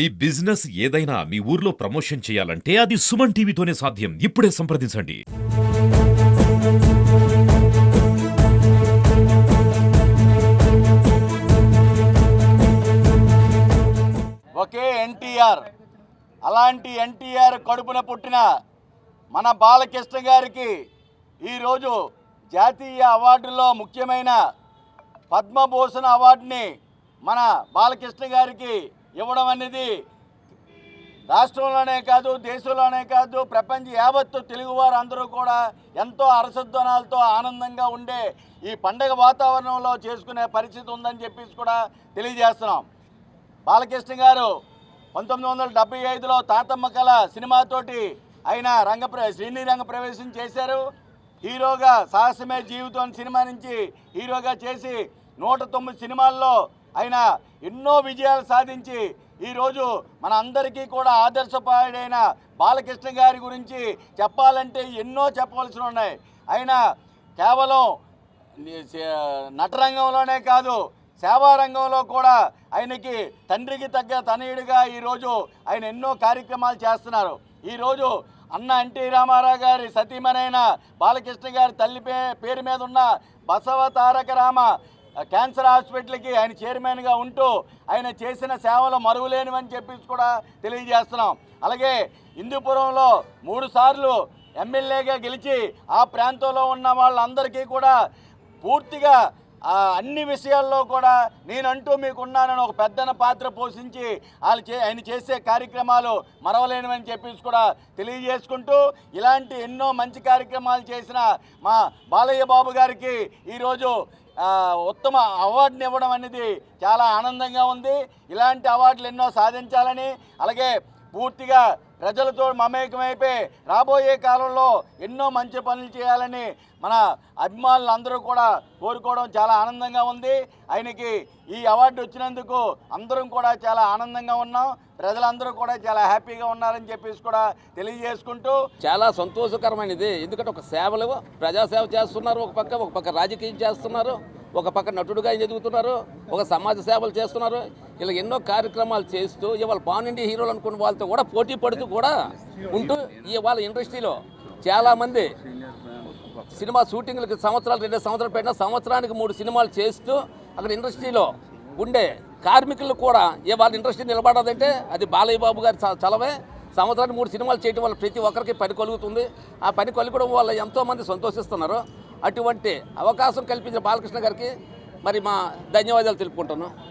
ఈ బిజినెస్ ఏదైనా మీ ఊర్లో ప్రమోషన్ చేయాలంటే అది సుమన్ టీవీతోనే సాధ్యం. ఇప్పుడే సంప్రదించండి. ఒకే ఎన్టీఆర్, అలాంటి ఎన్టీఆర్ కడుపున పుట్టిన మన బాలకృష్ణ గారికి ఈరోజు జాతీయ అవార్డుల్లో ముఖ్యమైన పద్మభూషణ్ అవార్డుని మన బాలకృష్ణ గారికి ఇవ్వడం అనేది రాష్ట్రంలోనే కాదు, దేశంలోనే కాదు, ప్రపంచ యావత్తు తెలుగువారు అందరూ కూడా ఎంతో అరసధ్వనాలతో ఆనందంగా ఉండే ఈ పండగ వాతావరణంలో చేసుకునే పరిస్థితి ఉందని చెప్పేసి కూడా తెలియజేస్తున్నాం. బాలకృష్ణ గారు 1975లో తాతమ్మ కళ సినిమాతోటి ఆయన సినీ రంగ ప్రవేశం చేశారు. హీరోగా సాహసమే జీవితం సినిమా నుంచి హీరోగా చేసి 109 సినిమాల్లో ఆయన ఎన్నో విజయాలు సాధించి ఈరోజు మన అందరికీ కూడా ఆదర్శపాయుడైన బాలకృష్ణ గారి గురించి చెప్పాలంటే ఎన్నో చెప్పవలసి ఉన్నాయి. ఆయన కేవలం నటరంగంలోనే కాదు, సేవా రంగంలో కూడా ఆయనకి తండ్రికి తగ్గ తనయుడిగా ఈరోజు ఆయన ఎన్నో కార్యక్రమాలు చేస్తున్నారు. ఈరోజు అన్న ఎన్టీ రామారావు గారి సతీమణైన బాలకృష్ణ గారి తల్లి పేరు మీద ఉన్న బసవ తారక రామ క్యాన్సర్ హాస్పిటల్కి ఆయన చైర్మన్గా ఉంటూ ఆయన చేసిన సేవలు మరువలేనివని చెప్పేసి కూడా తెలియజేస్తున్నాం. అలాగే హిందూపురంలో 3 సార్లు ఎమ్మెల్యేగా గెలిచి ఆ ప్రాంతంలో ఉన్న వాళ్ళందరికీ కూడా పూర్తిగా అన్ని విషయాల్లో కూడా నేనంటూ మీకున్నానని ఒక పెద్దన పాత్ర పోషించి ఆయన చేసే కార్యక్రమాలు మరవలేనివని చెప్పేసి కూడా తెలియజేసుకుంటూ ఇలాంటి ఎన్నో మంచి కార్యక్రమాలు చేసిన మా బాలయ్య బాబు గారికి ఈరోజు ఉత్తమ అవార్డుని ఇవ్వడం అనేది చాలా ఆనందంగా ఉంది. ఇలాంటి అవార్డులు ఎన్నో సాధించాలని, అలాగే పూర్తిగా ప్రజలతో మమేకమైపోయి రాబోయే కాలంలో ఎన్నో మంచి పనులు చేయాలని మన అభిమానులు అందరూ కూడా కోరుకోవడం చాలా ఆనందంగా ఉంది. ఆయనకి ఈ అవార్డు వచ్చినందుకు అందరం కూడా చాలా ఆనందంగా ఉన్నాం. ప్రజలందరూ కూడా చాలా హ్యాపీగా ఉన్నారని చెప్పేసి కూడా తెలియజేసుకుంటూ చాలా సంతోషకరమైనది. ఎందుకంటే ఒక సేవలు ప్రజాసేవ చేస్తున్నారు, ఒక పక్క రాజకీయం చేస్తున్నారు, ఒక పక్క నటుడుగా ఎదుగుతున్నారు, ఒక సమాజ సేవలు చేస్తున్నారు. ఇలా ఎన్నో కార్యక్రమాలు చేస్తూ ఇవాళ పాన్ ఇండియా హీరోలు అనుకున్న వాళ్ళతో కూడా పోటీ పడుతూ కూడా ఉంటూ ఇవాళ ఇండస్ట్రీలో చాలామంది సినిమా షూటింగ్లకి 2 సంవత్సరాలు పెట్టిన సంవత్సరానికి 3 సినిమాలు చేస్తూ అక్కడ ఇండస్ట్రీలో ఉండే కార్మికులు కూడా ఇవాళ ఇండస్ట్రీ నిలబడదంటే అది బాలయ్య బాబు గారి చలవే. సంవత్సరానికి 3 సినిమాలు చేయడం వల్ల ప్రతి ఒక్కరికి పని కలుగుతుంది. ఆ పని కలగడం వల్ల ఎంతోమంది సంతోషిస్తున్నారు. అటువంటి అవకాశం కల్పించిన బాలకృష్ణ గారికి మరి మా ధన్యవాదాలు తెలుపుకుంటున్నాను.